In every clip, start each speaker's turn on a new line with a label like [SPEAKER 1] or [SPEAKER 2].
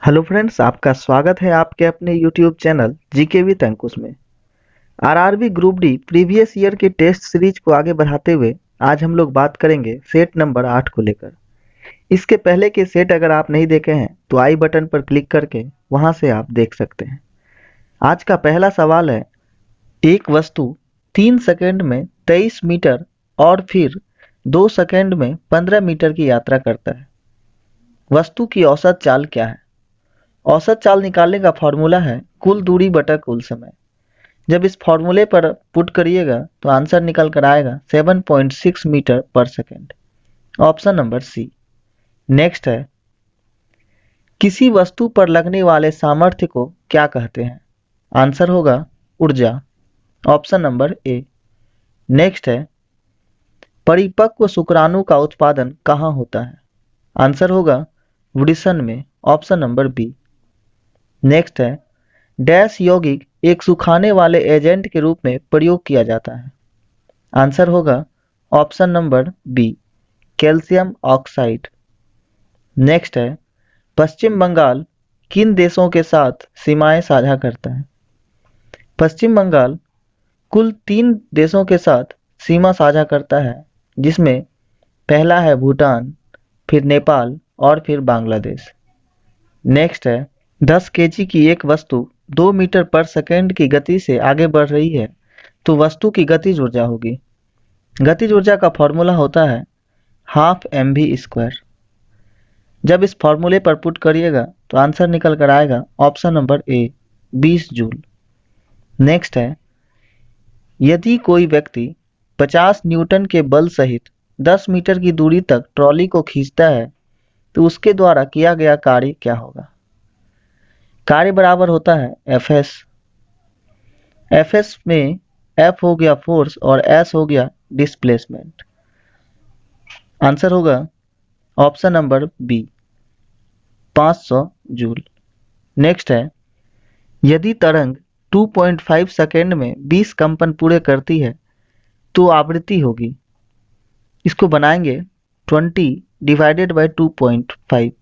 [SPEAKER 1] Hello friends, आपका स्वागत है आपके अपने यूट्यूब चैनल जीके विद अंकुश में। RRB group D previous year के टेस्ट सीरीज को आगे बढ़ाते हुए आज हम लोग बात करेंगे सेट नंबर 8 को लेकर। इसके पहले के सेट अगर आप नहीं देखे हैं तो आई बटन पर क्लिक करके वहां से आप देख सकते हैं। आज का पहला सवाल है, एक वस्तु 3 सेकंड में 23 मीटर और फिर 2 सेकंड में 15 मीटर की यात्रा करता है। वस्तु की औसत चाल क्या है? औसत चाल निकालने का फॉर्मूला है कुल दूरी बटा कुल समय। जब इस फॉर्मूले पर पुट करिएगा तो आंसर निकल कर आएगा 7.6 मीटर पर second. Option number C. Next है, किसी वस्तु पर लगने वाले सामर्थ्य को क्या कहते हैं? आंसर होगा ऊर्जा। Option number A. नेक्स्ट है, परिपक्व शुक्राणु का उत्पादन कहाँ होता है? आंसर होगा वृषण में। Option number B. नेक्स्ट है, डैश यौगिक एक सुखाने वाले एजेंट के रूप में प्रयोग किया जाता है? आंसर होगा option number B, calcium oxide. Next है, पश्चिम बंगाल किन देशों के साथ सीमाएं साझा करता है? पश्चिम बंगाल कुल 3 देशों के साथ सीमा साझा करता है, जिसमें पहला है भूटान, फिर नेपाल और फिर बांग्लादेश। नेक्स्ट है, 10 केजी की एक वस्तु 2 मीटर पर सेकेंड की गति से आगे बढ़ रही है तो वस्तु की गतिज ऊर्जा होगी। गतिज ऊर्जा का फॉर्मूला होता है हाफ mv²। जब इस फॉर्मूले पर पुट करिएगा तो आंसर निकल कर आएगा ऑप्शन नंबर ए, 20 जूल। नेक्स्ट है, यदि कोई व्यक्ति 50 न्यूटन के बल सहित 10 मीटर की दूरी तक ट्रॉली को खींचता है तो उसके द्वारा किया गया कार्य क्या होगा? कार्य बराबर होता है Fs। Fs में F हो गया फोर्स और S हो गया डिस्प्लेसमेंट। आंसर होगा option number B, 500 joule. Next है, यदि तरंग 2.5 सेकेंड में 20 कंपन पूरे करती है तो आवृत्ति होगी। इसको बनाएंगे 20 डिवाइडेड बाय 2.5।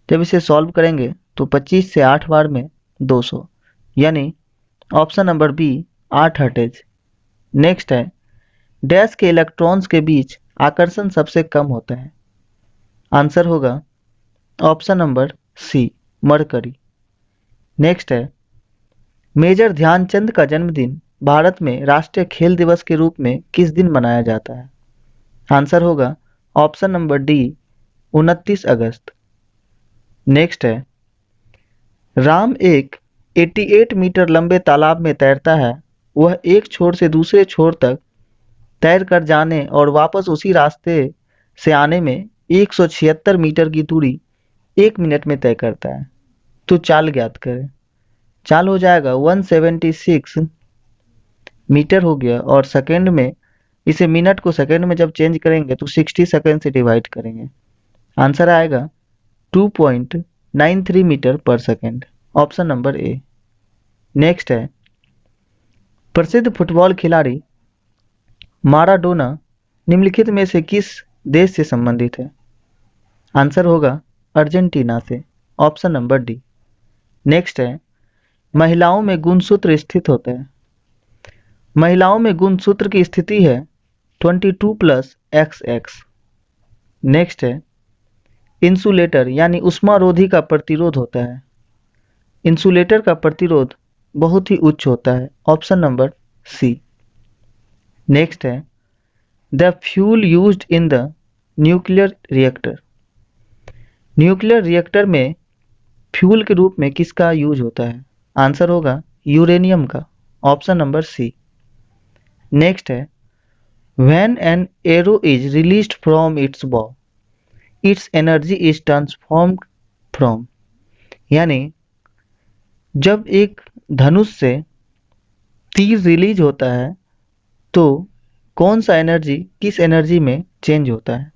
[SPEAKER 1] जब इसे सॉल्व करेंगे तो 25 से 8 बार में 200, यानी option number B, 8 hertz. Next है, डैश के इलेक्ट्रॉन्स के बीच आकर्षण सबसे कम होता है? आंसर होगा option number C, mercury. Next है, मेजर ध्यानचंद का जन्मदिन भारत में राष्ट्रीय खेल दिवस के रूप में किस दिन मनाया जाता है? आंसर होगा ऑप्शन नंबर डी, 29 अगस्त। नेक्स्ट है, राम एक 88 मीटर लंबे तालाब में तैरता है। वह एक छोर से दूसरे छोर तक तैर कर जाने और वापस उसी रास्ते से आने में 176 मीटर की दूरी 1 मिनट में तय करता है। तो चाल ज्ञात करें। चाल हो जाएगा 176 मीटर हो गया, और सेकेंड में इसे मिनट को सेकेंड में जब चेंज करेंगे तो 60 सेकेंड से डिवाइड करेंगे। आंसर आएगा 2.93 मीटर पर second. Option number A. Next है, प्रसिद्ध फुटबॉल खिलाड़ी माराडोना निम्नलिखित में से किस देश से संबंधित है? आंसर होगा अर्जेंटीना से। Option number D. नेक्स्ट है, महिलाओं में गुणसूत्र स्थित होता है? महिलाओं में गुणसूत्र की स्थिति है 22+XX। नेक्स्ट है, इंसुलेटर यानी उष्मारोधी का प्रतिरोध होता है? इंसुलेटर का प्रतिरोध बहुत ही उच्च होता है। Option number C. नेक्स्ट है, the fuel used in the nuclear reactor. Nuclear reactor में फ्यूल के रूप में किसका यूज होता है? आंसर होगा यूरेनियम का। Option number C. नेक्स्ट है, when an arrow is released from its bow its energy is transformed from. यानी जब एक धनुष से तीर रिलीज होता है तो कौन सा एनर्जी किस एनर्जी में चेंज होता है?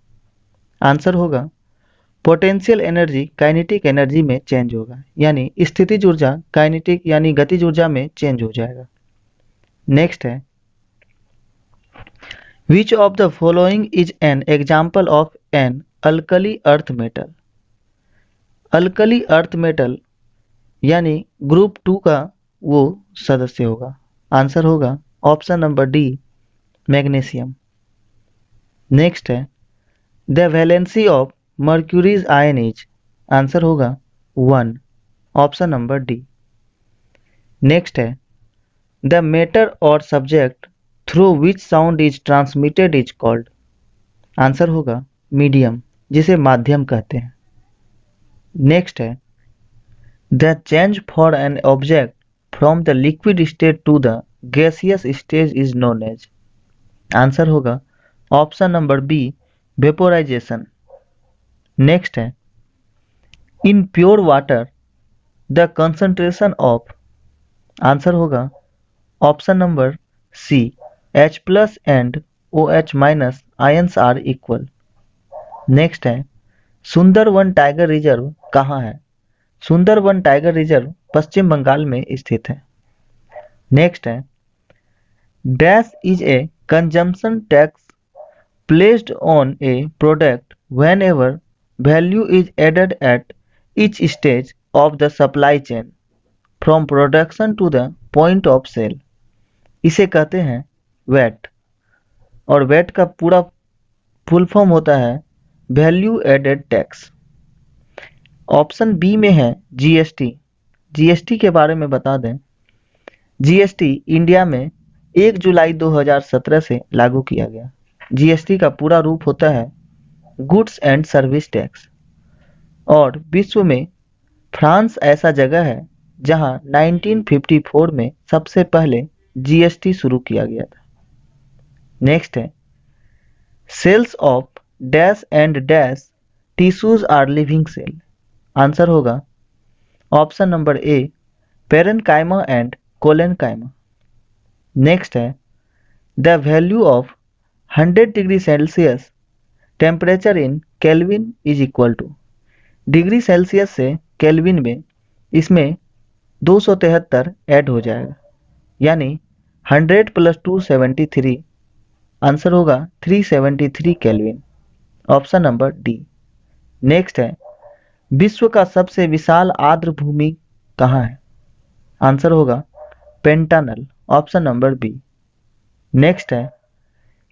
[SPEAKER 1] आंसर होगा पोटेंशियल एनर्जी काइनेटिक एनर्जी में चेंज होगा, यानी स्थितिज ऊर्जा काइनेटिक यानी गतिज ऊर्जा में चेंज हो जाएगा। नेक्स्ट है, which of the following is an example of an alkali earth metal. Alkali earth metal यानी ग्रुप 2 का वो सदस्य होगा। आंसर होगा option number D, magnesium. Next है the valency of mercury's ion is. Answer होगा 1, ऑप्शन नंबर डी। नेक्स्ट है the matter और subject through which sound is transmitted is called. Answer होगा मीडियम, जिसे माध्यम कहते हैं। नेक्स्ट है the change for an object from the liquid state to the gaseous stage is known as. Answer होगा option number B, vaporization. Next है in pure water the concentration of. Answer होगा option number C, H+ and OH- ions are equal. Next है Sundarban tiger reserve कहाँ है। Sundarban tiger reserve Paschim Bangal में स्थित है। Next है dash is a consumption tax placed on a product whenever value is added eight each stage of the supply chain from production to the point of sale. इसे कहते हैं VAT, और VAT का पूरा full form होता है value added tax. Option B में है जीएसटी। जीएसटी के बारे में बता दें, जीएसटी इंडिया में 1 जुलाई 2017 से लागू किया गया। जीएसटी का पूरा रूप होता है गुड्स एंड सर्विस टैक्स, और विश्व में फ्रांस ऐसा जगह है जहां 1954 में सबसे पहले जीएसटी शुरू किया गया था। नेक्स्ट है cells of dash and dash tissues are living cell. Answer होगा option number A, parenchyma and collenchyma. Next है the value of 100 degree Celsius temperature in kelvin is equal to. Degree Celsius से kelvin में इसमें 273 add हो जाएगा, यानी 100 + 273। Answer होगा 373 kelvin, option number D. Next है विश्व का सबसे विशाल आर्द्र भूमि कहाँ है। आंसर होगा pentanal, option number B. Next है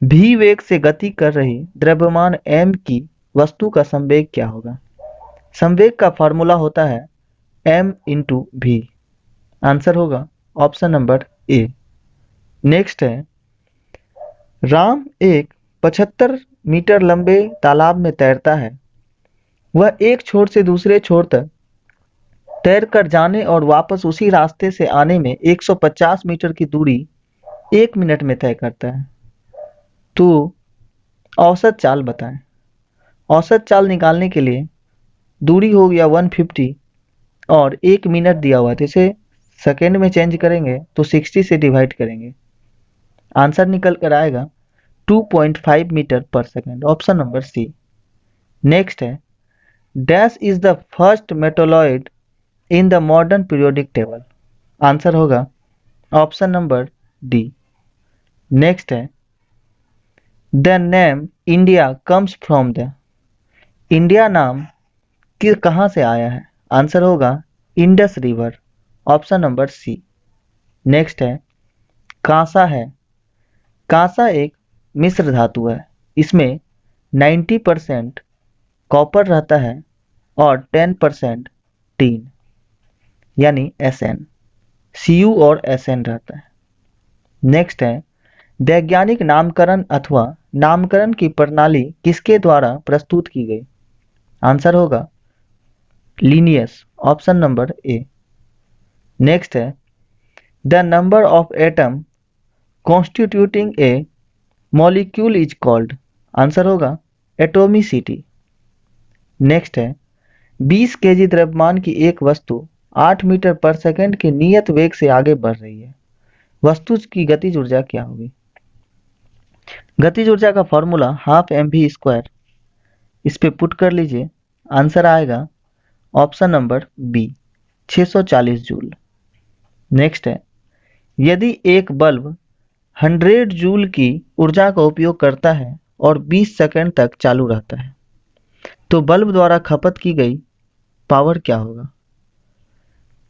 [SPEAKER 1] भी वेग से गति कर रही द्रव्यमान m की वस्तु का संवेग क्या होगा। संवेग का फॉर्मूला होता है m × v। आंसर होगा ऑप्शन नंबर ए। नेक्स्ट है राम एक 75 मीटर लंबे तालाब में तैरता है। वह एक छोर से दूसरे छोर तक तैर कर जाने और वापस उसी रास्ते से आने में 150 मीटर की दूरी 1 मिनट में तय करता है। तो औसत चाल बताएं। औसत चाल निकालने के लिए दूरी हो गया 150 और 1 मिनट दिया हुआ, तो इसे सेकेंड में चेंज करेंगे तो 60 से डिवाइड करेंगे, आंसर निकल कर आएगा 2.5 मीटर पर second, option number C. Next है dash is the first metalloid in the modern periodic table. Answer होगा ऑप्शन नंबर डी। नेक्स्ट है the name India comes from the. India नाम कहाँ से आया है। आंसर होगा Indus river, option number C. Next है कांसा है। कांसा एक मिश्र धातु है। इसमें 90% कॉपर रहता है और 10% टीन यानी Sn, Cu और Sn रहता है। नेक्स्ट है वैज्ञानिक नामकरण अथवा नामकरण की प्रणाली किसके द्वारा प्रस्तुत की गई। आंसर होगा Linnaeus, option number A. Next है the number of atom constituting a molecule is called. Answer होगा एटोमिसिटी। नेक्स्ट है 20 kg द्रव्यमान की एक वस्तु 8 मीटर पर सेकंड के नियत वेग से आगे बढ़ रही है। वस्तु की गतिज ऊर्जा क्या होगी। गतिज ऊर्जा का फॉर्मूला 12 mv²। इस पे पुट कर लीजिए, आंसर आएगा option number B, 640 joule. Next है यदि एक बल्ब 100 जूल की ऊर्जा का उपयोग करता है और 20 सेकंड तक चालू रहता है, तो बल्ब द्वारा खपत की गई पावर क्या होगा?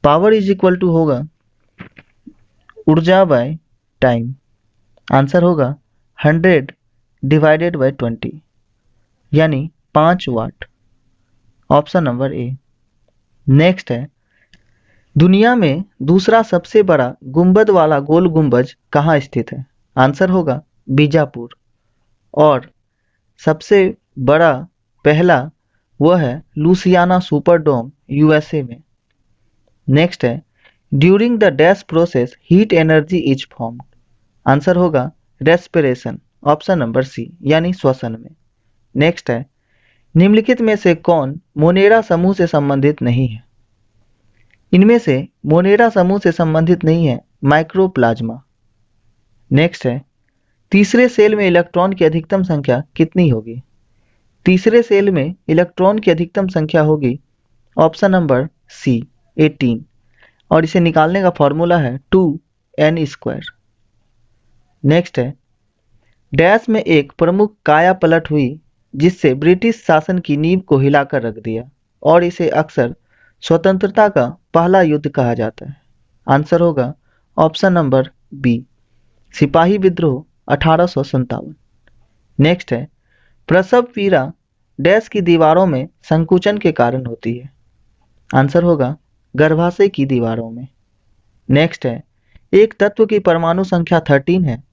[SPEAKER 1] पावर इज इक्वल टू होगा ऊर्जा बाय टाइम। आंसर होगा 100 डिवाइडेड बाय 20 यानी 5 watt. Option number A. Next है, दुनिया में दूसरा सबसे बड़ा गुंबद वाला गोल गुंबज कहाँ स्थित है? आंसर होगा बीजापुर। और सबसे बड़ा पहला वह है लुसियाना सुपरडोम यूएसए में। नेक्स्ट है, during the dash process heat energy is formed. Answer होगा रेस्पिरेशन। ऑप्शन नंबर सी यानी श्वसन में। नेक्स्ट है, निम्नलिखित में से कौन मोनेरा समूह से संबंधित नहीं है? इनमें से मोनेरा समूह से संबंधित नहीं है माइक्रोप्लाज्मा। नेक्स्ट है, तीसरे सेल में इलेक्ट्रॉन की अधिकतम संख्या कितनी होगी? तीसरे सेल में इलेक्ट्रॉन की अधिकतम संख्या होगी ऑप्शन नंबर सी 18 और इसे निकालने का फॉर्मूला है 2n²। नेक्स्ट है, डैश में एक प्रमुख काया पलट हुई जिससे ब्रिटिश शासन की नींव को हिलाकर रख दिया और इसे अक्सर स्वतंत्रता का पहला युद्ध कहा जाता है। आंसर होगा ऑप्शन नंबर बी सिपाही विद्रोह 1857। नेक्स्ट है, प्रसव पीड़ा डैश की दीवारों में संकुचन के कारण होती है। आंसर होगा गर्भाशय की दीवारों में। नेक्स्ट है, एक तत्व की परमाणु संख्या 13 है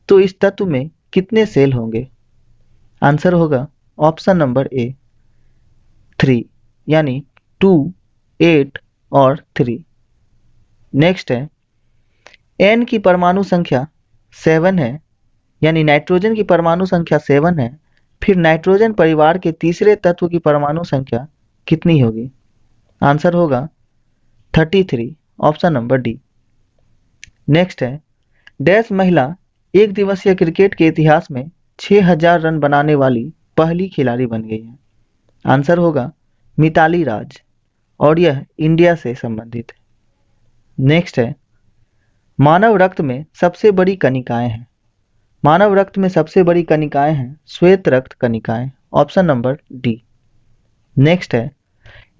[SPEAKER 1] तो इस तत्व में कितने सेल होंगे? आंसर होगा ऑप्शन नंबर ए 3 यानी 2, 8 और 3। नेक्स्ट है, एन की परमाणु संख्या 7 है यानी नाइट्रोजन की परमाणु संख्या 7 है, फिर नाइट्रोजन परिवार के तीसरे तत्व की परमाणु संख्या कितनी होगी? आंसर होगा 33। Option number D. नेक्स्ट है, डैश महिला एक दिवसीय क्रिकेट के इतिहास में 6000 रन बनाने वाली पहली खिलाड़ी बन गई है। आंसर होगा मिताली राज और यह इंडिया से संबंधित है। नेक्स्ट है, मानव रक्त में सबसे बड़ी कणिकाएं हैं। मानव रक्त में सबसे बड़ी कणिकाएं हैं श्वेत रक्त कणिकाएं। Option number D. नेक्स्ट है,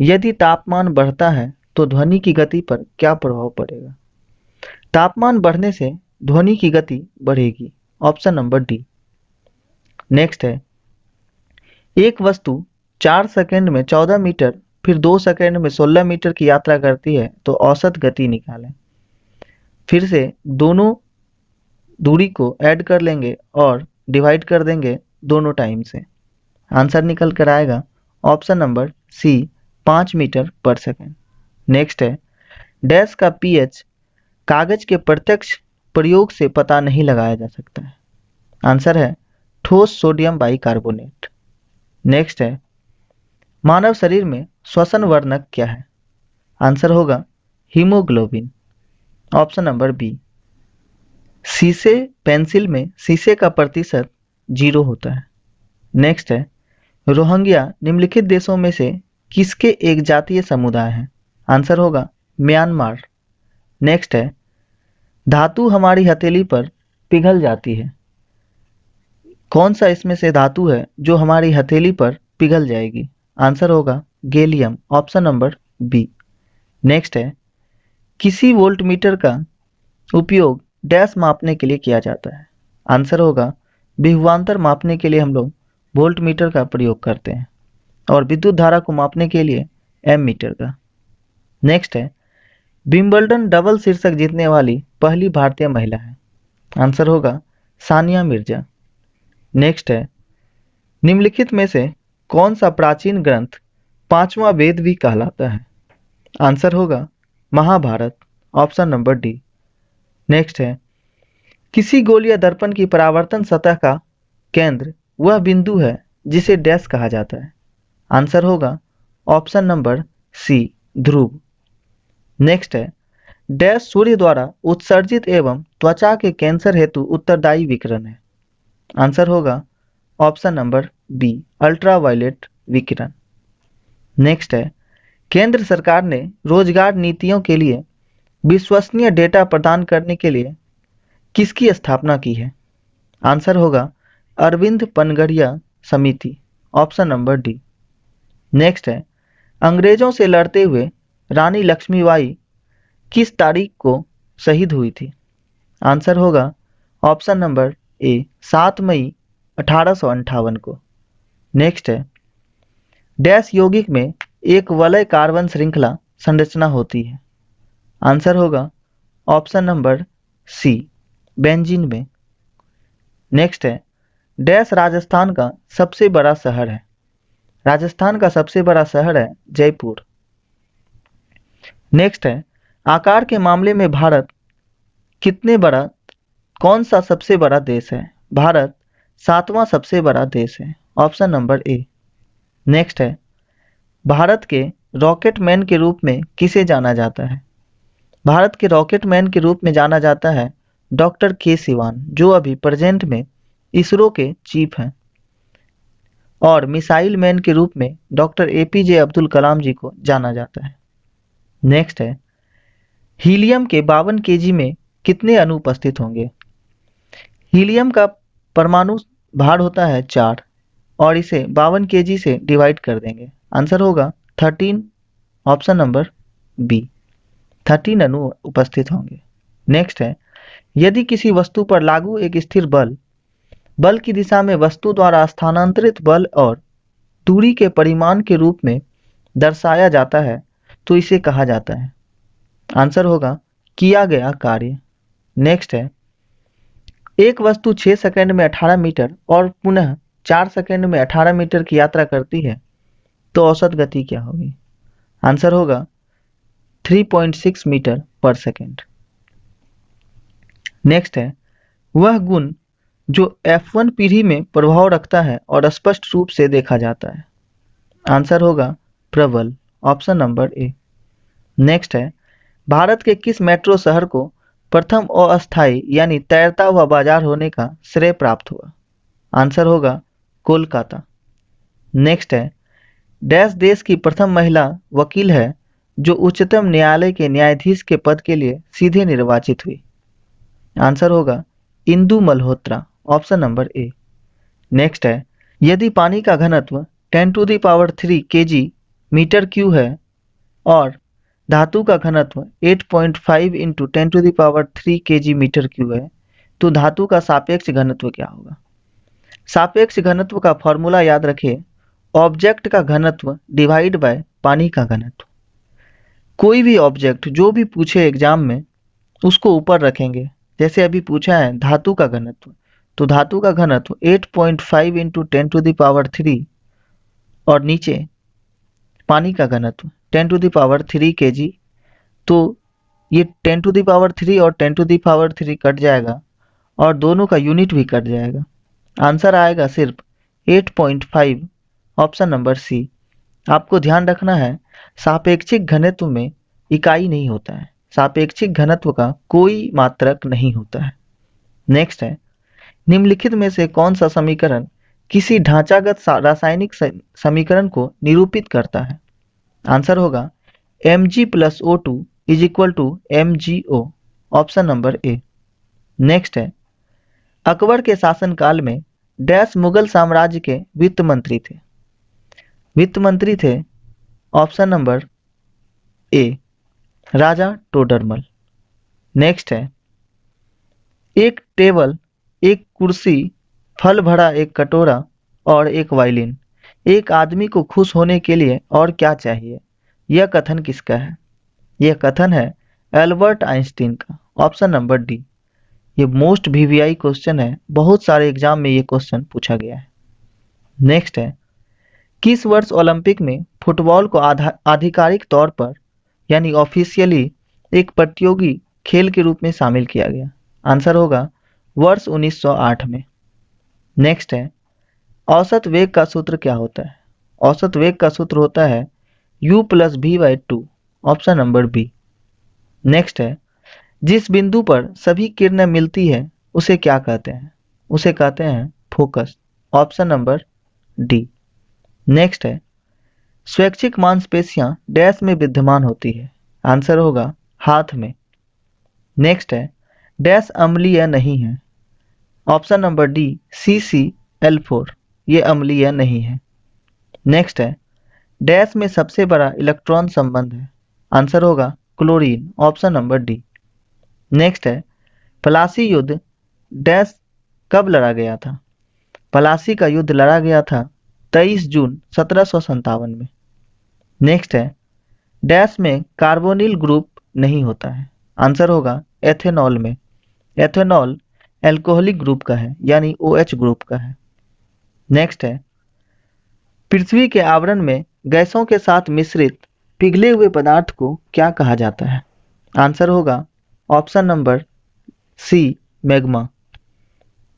[SPEAKER 1] यदि तापमान बढ़ता है तो ध्वनि की गति पर क्या प्रभाव पड़ेगा? तापमान बढ़ने से ध्वनि की गति बढ़ेगी। Option number D. नेक्स्ट है, एक वस्तु 4 सेकंड में 14 मीटर फिर 2 सेकंड में 16 मीटर की यात्रा करती है तो औसत गति निकालें। फिर से दोनों दूरी को ऐड कर लेंगे और डिवाइड कर देंगे दोनों टाइम से। आंसर निकल कर आएगा ऑप्शन नंबर सी 5 मीटर पर सेकंड। नेक्स्ट है, डैश का पीएच कागज के प्रत्यक्ष प्रयोग से पता नहीं लगाया जा सकता है। आंसर है ठोस सोडियम बाइकार्बोनेट। नेक्स्ट है, मानव शरीर में श्वसन वर्णक क्या है? आंसर होगा हीमोग्लोबिन। Option number B. शीशे पेंसिल में शीशे का प्रतिशत 0 होता है। नेक्स्ट है, रोहिंग्या निम्नलिखित देशों में से किसके एक जातीय समुदाय हैं? आंसर होगा म्यांमार। नेक्स्ट है, धातु हमारी हथेली पर पिघल जाती है। कौन सा इसमें से धातु है जो हमारी हथेली पर पिघल जाएगी? आंसर होगा gallium. Option number B. Next है, किसी वोल्टमीटर का उपयोग डैश मापने के लिए किया जाता है? आंसर होगा विभवांतर मापने के लिए हम लोग वोल्टमीटर का प्रयोग करते हैं और विद्युत धारा को मापने के लिए एमीटर का। नेक्स्ट है, विंबलडन डबल शीर्षक जीतने वाली पहली भारतीय महिला है। आंसर होगा सानिया मिर्जा। नेक्स्ट है, निम्नलिखित में से कौन सा प्राचीन ग्रंथ 5वां वेद भी कहलाता है? आंसर होगा Mahabharat. Option number D. Next है, किसी गोल या दर्पण की परावर्तन सतह का केंद्र वह बिंदु है जिसे डैश कहा जाता है? आंसर होगा ऑप्शन नंबर सी ध्रुव। नेक्स्ट है, डैश सूर्य द्वारा उत्सर्जित एवं त्वचा के कैंसर हेतु उत्तरदायी विकिरण है? आंसर होगा ऑप्शन नंबर बी अल्ट्रावायलेट विकिरण। नेक्स्ट है, केंद्र सरकार ने रोजगार नीतियों के लिए विश्वसनीय डेटा प्रदान करने के लिए किसकी स्थापना की है? आंसर होगा अरविंद पनगड़िया समिति। Option number D. नेक्स्ट है, अंग्रेजों से लड़ते हुए रानी लक्ष्मीबाई किस तारीख को शहीद हुई थी? आंसर होगा ऑप्शन नंबर ए 7 मई 1858 को। नेक्स्ट है, डैश यौगिक में एक वलय कार्बन श्रृंखला संरचना होती है? आंसर होगा ऑप्शन नंबर सी बेंजीन में। नेक्स्ट है, डैश राजस्थान का सबसे बड़ा शहर है? राजस्थान का सबसे बड़ा शहर है जयपुर। नेक्स्ट है, आकार के मामले में भारत कितने बड़ा कौन सा सबसे बड़ा देश है? भारत 7वां सबसे बड़ा देश है, ऑप्शन नंबर ए। नेक्स्ट है, भारत के रॉकेट मैन के रूप में किसे जाना जाता है? भारत के रॉकेट मैन के रूप में जाना जाता है डॉक्टर के सिवान, जो अभी प्रेजेंट में इसरो के चीफ हैं। और मिसाइल मैन के रूप में डॉक्टर एपीजे अब्दुल कलाम जी को जाना जाता है। नेक्स्ट है, हीलियम के 52 केजी में कितने अणु उपस्थित होंगे? हीलियम का परमाणु भार होता है 4 और इसे 52 केजी से डिवाइड कर देंगे। आंसर होगा 13, ऑप्शन नंबर बी, 13 अणु उपस्थित होंगे। नेक्स्ट है, यदि किसी वस्तु पर लागू एक स्थिर बल की दिशा में वस्तु द्वारा स्थानांतरित बल और दूरी के परिमाण के रूप में दर्शाया जाता है तो इसे कहा जाता है? आंसर होगा किया गया कार्य। नेक्स्ट है, एक वस्तु 6 सेकंड में 18 मीटर और पुनः 4 सेकंड में 18 मीटर की यात्रा करती है तो औसत गति क्या होगी? आंसर होगा 3.6 मीटर पर सेकंड। नेक्स्ट है, वह गुण जो F1 पीढ़ी में प्रभाव रखता है और स्पष्ट रूप से देखा जाता है? आंसर होगा प्रबल, ऑप्शन नंबर ए। नेक्स्ट है, भारत के किस मेट्रो शहर को प्रथम अस्थायी यानी तैरता हुआ बाजार होने का श्रेय प्राप्त हुआ? आंसर होगा कोलकाता। नेक्स्ट है, डैश देश की प्रथम महिला वकील है जो उच्चतम न्यायालय के न्यायाधीश के पद के लिए सीधे निर्वाचित हुई? आंसर होगा Indu Malhotra, option number A. Next है, यदि पानी का घनत्व 10⁻³ kg मीटर क्यू है और धातु का घनत्व 8.5 × 10⁻³ kg मीटर क्यू है तो धातु का सापेक्ष घनत्व क्या होगा? सापेक्ष घनत्व का फॉर्मूला याद रखिए, ऑब्जेक्ट का घनत्व डिवाइड बाय पानी का घनत्व। कोई भी ऑब्जेक्ट जो भी पूछे एग्जाम में उसको ऊपर रखेंगे। जैसे अभी पूछा है धातु का घनत्व, तो धातु का घनत्व 8.5 × 10⁻³ और नीचे पानी का घनत्व 10⁻³ kg, तो ये 10⁻³ और 10⁻³ कट जाएगा और दोनों का यूनिट भी कट जाएगा। आंसर आएगा सिर्फ 8.5, ऑप्शन नंबर सी। आपको ध्यान रखना है सापेक्षिक घनत्व में इकाई नहीं होता है, सापेक्षिक घनत्व का कोई मात्रक नहीं होता है। नेक्स्ट है, निम्नलिखित में से कौन सा समीकरण किसी ढांचागत रासायनिक समीकरण को निरूपित करता है? आंसर होगा Mg+O2 = MgO, option number A. Next है, अकबर के शासनकाल में डैश मुगल साम्राज्य के वित्त मंत्री थे? वित्त मंत्री थे ऑप्शन नंबर ए राजा टोडरमल। नेक्स्ट है, एक टेबल, एक कुर्सी, फल भरा एक कटोरा और एक वायलिन, एक आदमी को खुश होने के लिए और क्या चाहिए? यह कथन किसका है? यह कथन है एल्बर्ट आइंस्टीन का, ऑप्शन नंबर डी। ये मोस्ट वीवीआई क्वेश्चन है, बहुत सारे एग्जाम में ये क्वेश्चन पूछा गया है। नेक्स्ट है, किस वर्ष ओलंपिक में फुटबॉल को आधिकारिक तौर पर यानी ऑफिशियली एक प्रतियोगी खेल के रूप में शामिल किया गया? आंसर होगा वर्ष 1908 में। नेक्स्ट है, औसत वेग का सूत्र क्या होता है? औसत वेग का सूत्र होता है u+v/2, option number B. Next है, जिस बिंदु पर सभी किरणें मिलती है उसे क्या कहते हैं? उसे कहते हैं focus, option number D. Next है, स्वैच्छिक मांसपेशियां डैश में विद्यमान होती है? आंसर होगा हाथ में। नेक्स्ट है, डैश अम्लीय नहीं है? ऑप्शन नंबर डी CCl4, ये अम्लीय नहीं है। नेक्स्ट है, डैश में सबसे बड़ा इलेक्ट्रॉन संबंध है? आंसर होगा chlorine, option number D. Next है, प्लासी युद्ध डैश कब लड़ा गया था? प्लासी का युद्ध लड़ा गया था 23 जून 1757 में। नेक्स्ट है, डैश में कार्बोनिल ग्रुप नहीं होता है? आंसर होगा एथेनॉल में। एथेनॉल एल्कोहलिक ग्रुप का है, यानी OH ग्रुप का है। नेक्स्ट है, पृथ्वी के आवरण में गैसों के साथ मिश्रित पिघले हुए पदार्थ को क्या कहा जाता है? आंसर होगा option number C, magma.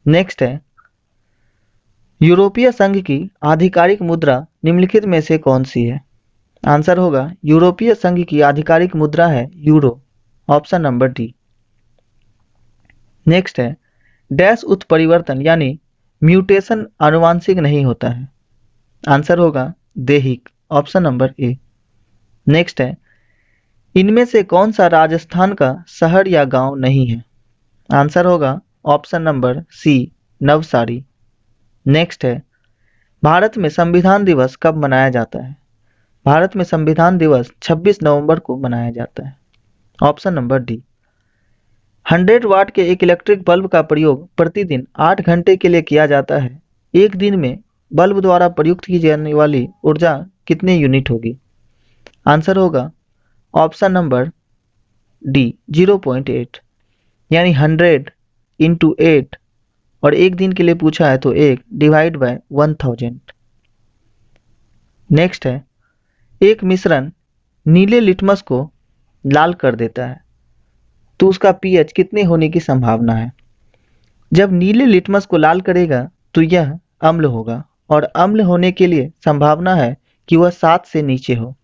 [SPEAKER 1] Next है, यूरोपीय संघ की आधिकारिक मुद्रा निम्नलिखित में से कौन सी है? आंसर होगा यूरोपीय संघ की आधिकारिक मुद्रा है euro, option number D. Next है, डैश उत्परिवर्तन यानी म्यूटेशन आनुवांशिक नहीं होता है? आंसर होगा दैहिक, ऑप्शन नंबर ए। नेक्स्ट है, इनमें से कौन सा राजस्थान का शहर या गांव नहीं है? आंसर होगा option number C, Navsari. Next है, भारत में संविधान दिवस कब मनाया जाता है? भारत में संविधान दिवस 26 नवंबर को मनाया जाता है, ऑप्शन नंबर डी। 100 वाट के एक इलेक्ट्रिक बल्ब का प्रयोग प्रतिदिन 8 घंटे के लिए किया जाता है। एक दिन में बल्ब द्वारा प्रयुक्त की जाने वाली ऊर्जा कितने यूनिट होगी? आंसर होगा ऑप्शन नंबर डी, 0.8, यानी 100 इंटू 8, और एक दिन के लिए पूछा है तो 1 डिवाइड बाय 1000। नेक्स्ट है, एक मिश्रण नीले लिटमस को लाल कर देता है तो उसका पीएच कितने होने की संभावना है? जब नीले लिटमस को लाल करेगा तो यह अम्ल होगा, और अम्ल होने के लिए संभावना है कि वह 7 से नीचे हो।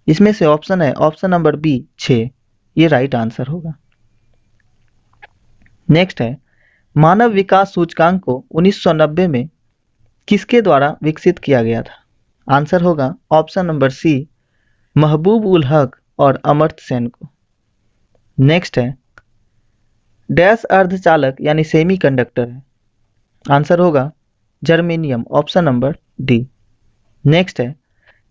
[SPEAKER 1] इसमें से ऑप्शन है ऑप्शन नंबर बी, 6, ये राइट आंसर होगा। नेक्स्ट है, मानव विकास सूचकांक को 1990 में किसके द्वारा विकसित किया गया था? आंसर होगा ऑप्शन नंबर सी, महबूब उल हक और अमर्त्य सेन को। नेक्स्ट है, डैश अर्धचालक यानी सेमी कंडक्टर है? आंसर होगा germanium, option number D. Next है,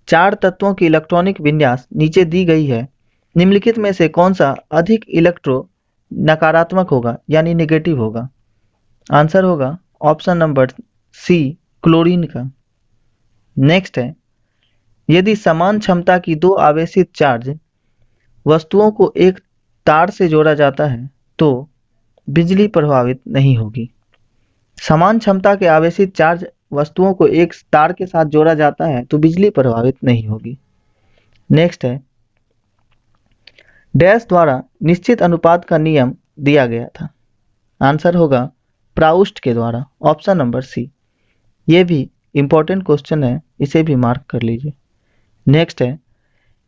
[SPEAKER 1] 4 तत्वों की इलेक्ट्रॉनिक विन्यास नीचे दी गई है, निम्नलिखित में से कौन सा अधिक इलेक्ट्रो नकारात्मक होगा यानी नेगेटिव होगा? आंसर होगा ऑप्शन नंबर सी, क्लोरीन का। नेक्स्ट है, यदि समान क्षमता की 2 आवेशित चार्ज वस्तुओं को एक तार से जोड़ा जाता है तो बिजली प्रभावित नहीं होगी। समान क्षमता के आवेशित चार्ज वस्तुओं को एक तार के साथ जोड़ा जाता है तो बिजली प्रभावित नहीं होगी। नेक्स्ट है, डैश द्वारा निश्चित अनुपात का नियम दिया गया था? आंसर होगा प्राउस्ट के द्वारा, ऑप्शन नंबर सी। ये भी इंपॉर्टेंट क्वेश्चन है, इसे भी मार्क कर लीजिए। नेक्स्ट है,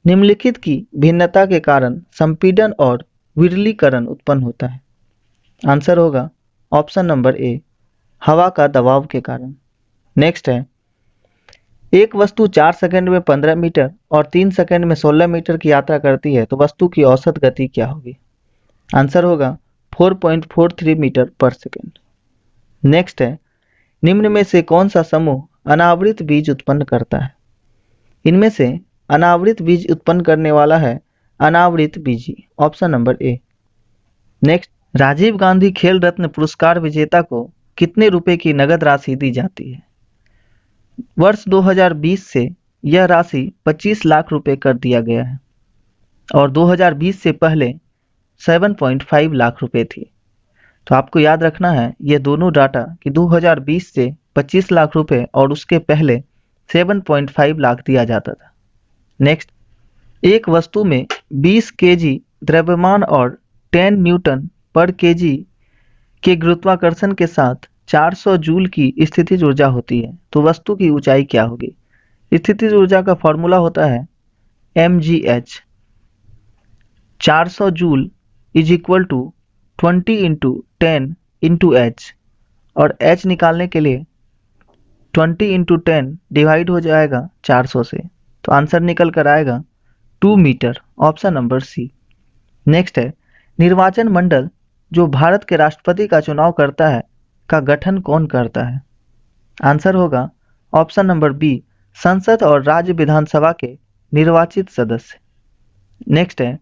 [SPEAKER 1] निम्नलिखित की भिन्नता के कारण संपीड़न और विरलीकरण उत्पन्न होता है? आंसर होगा ऑप्शन नंबर ए, हवा का दबाव के कारण। नेक्स्ट है, एक वस्तु 4 सेकंड में 15 मीटर और 3 सेकंड में 16 मीटर की यात्रा करती है तो वस्तु की औसत गति क्या होगी? आंसर होगा 4.43 मीटर पर सेकंड। नेक्स्ट है, निम्न में से कौन सा समूह अनावृत बीज उत्पन्न करता है? इनमें से अनावृत बीज उत्पन्न करने वाला है अनावृत बीजी, option number A. Next, Rajiv Gandhi Khel Ratna पुरस्कार विजेता को कितने रुपए की नगद राशि दी जाती है? वर्ष 2020 से यह राशि 25 लाख रुपए कर दिया गया है और 2020 से पहले 7.5 लाख रुपए थी। तो आपको याद रखना है ये दोनों डाटा कि 2020 से 25 लाख रुपए और उसके पहले 7.5 लाख दिया जाता था। नेक्स्ट, एक वस्तु में 20 केजी द्रव्यमान और 10 न्यूटन पर केजी के गुरुत्वाकर्षण के साथ 400 जूल की स्थितिज ऊर्जा होती है तो वस्तु की ऊंचाई क्या होगी? स्थितिज ऊर्जा का फॉर्मूला होता है mgh। 400 joule is equal to 20 into 10 into H, और h निकालने के लिए 20 इंटू 10 डिवाइड हो जाएगा 400 से, तो आंसर निकल कर आएगा 2 metre, option number C. Next है, निर्वाचन मंडल जो भारत के राष्ट्रपति का चुनाव करता है का गठन कौन करता है? आंसर होगा ऑप्शन नंबर बी, संसद और राज्य विधानसभा के निर्वाचित सदस्य। नेक्स्ट है,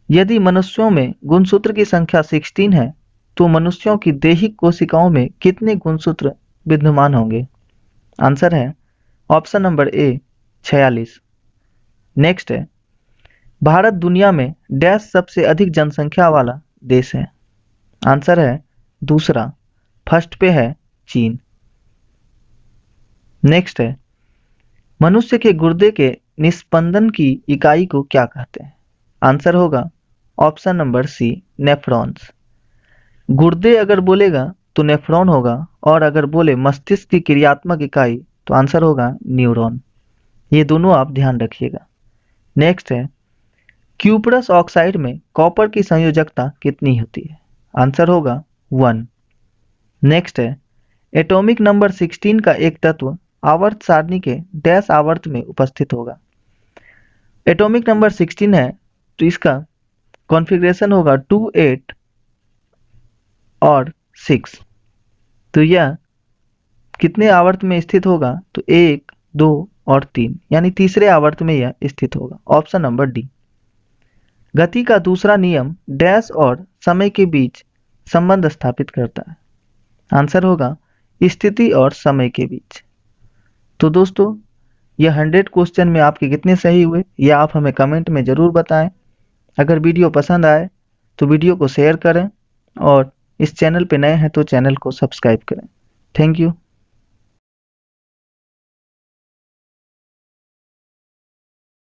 [SPEAKER 1] यदि मनुष्यों में गुणसूत्र की संख्या 16 है तो मनुष्यों की दैहिक कोशिकाओं में कितने गुणसूत्र विद्यमान होंगे? आंसर है ऑप्शन नंबर ए 46। नेक्स्ट है, भारत दुनिया में डैश सबसे अधिक जनसंख्या वाला देश है? आंसर है दूसरा, फर्स्ट पे है चीन। नेक्स्ट है, मनुष्य के गुर्दे के निस्पंदन की इकाई को क्या कहते हैं? आंसर होगा ऑप्शन नंबर सी, नेफ्रॉन्स। गुर्दे अगर बोलेगा तो नेफ्रॉन होगा, और अगर बोले मस्तिष्क की क्रियात्मक इकाई तो आंसर होगा न्यूरॉन। ये दोनों आप ध्यान रखिएगा। नेक्स्ट है, क्यूपरस ऑक्साइड में कॉपर की संयोजकता कितनी होती है? आंसर होगा 1। नेक्स्ट है, एटॉमिक नंबर 16 का एक तत्व आवर्त सारणी के डैश आवर्त में उपस्थित होगा? एटॉमिक नंबर 16 है तो इसका कॉन्फ़िगरेशन होगा 2, 8 और 6। तो यह कितने आवर्त में स्थित होगा? तो 1, 2 और 3, यानी तीसरे आवर्त में यह स्थित होगा। Option number D. गति का दूसरा नियम डैश और समय के बीच संबंध स्थापित करता है? आंसर होगा स्थिति और समय के बीच। तो दोस्तों, यह 100 क्वेश्चन में आपके कितने सही हुए यह आप हमें कमेंट में ज़रूर बताएं। अगर वीडियो पसंद आए तो वीडियो को शेयर करें, और इस चैनल पे नए हैं तो चैनल को सब्सक्राइब करें। Thank you.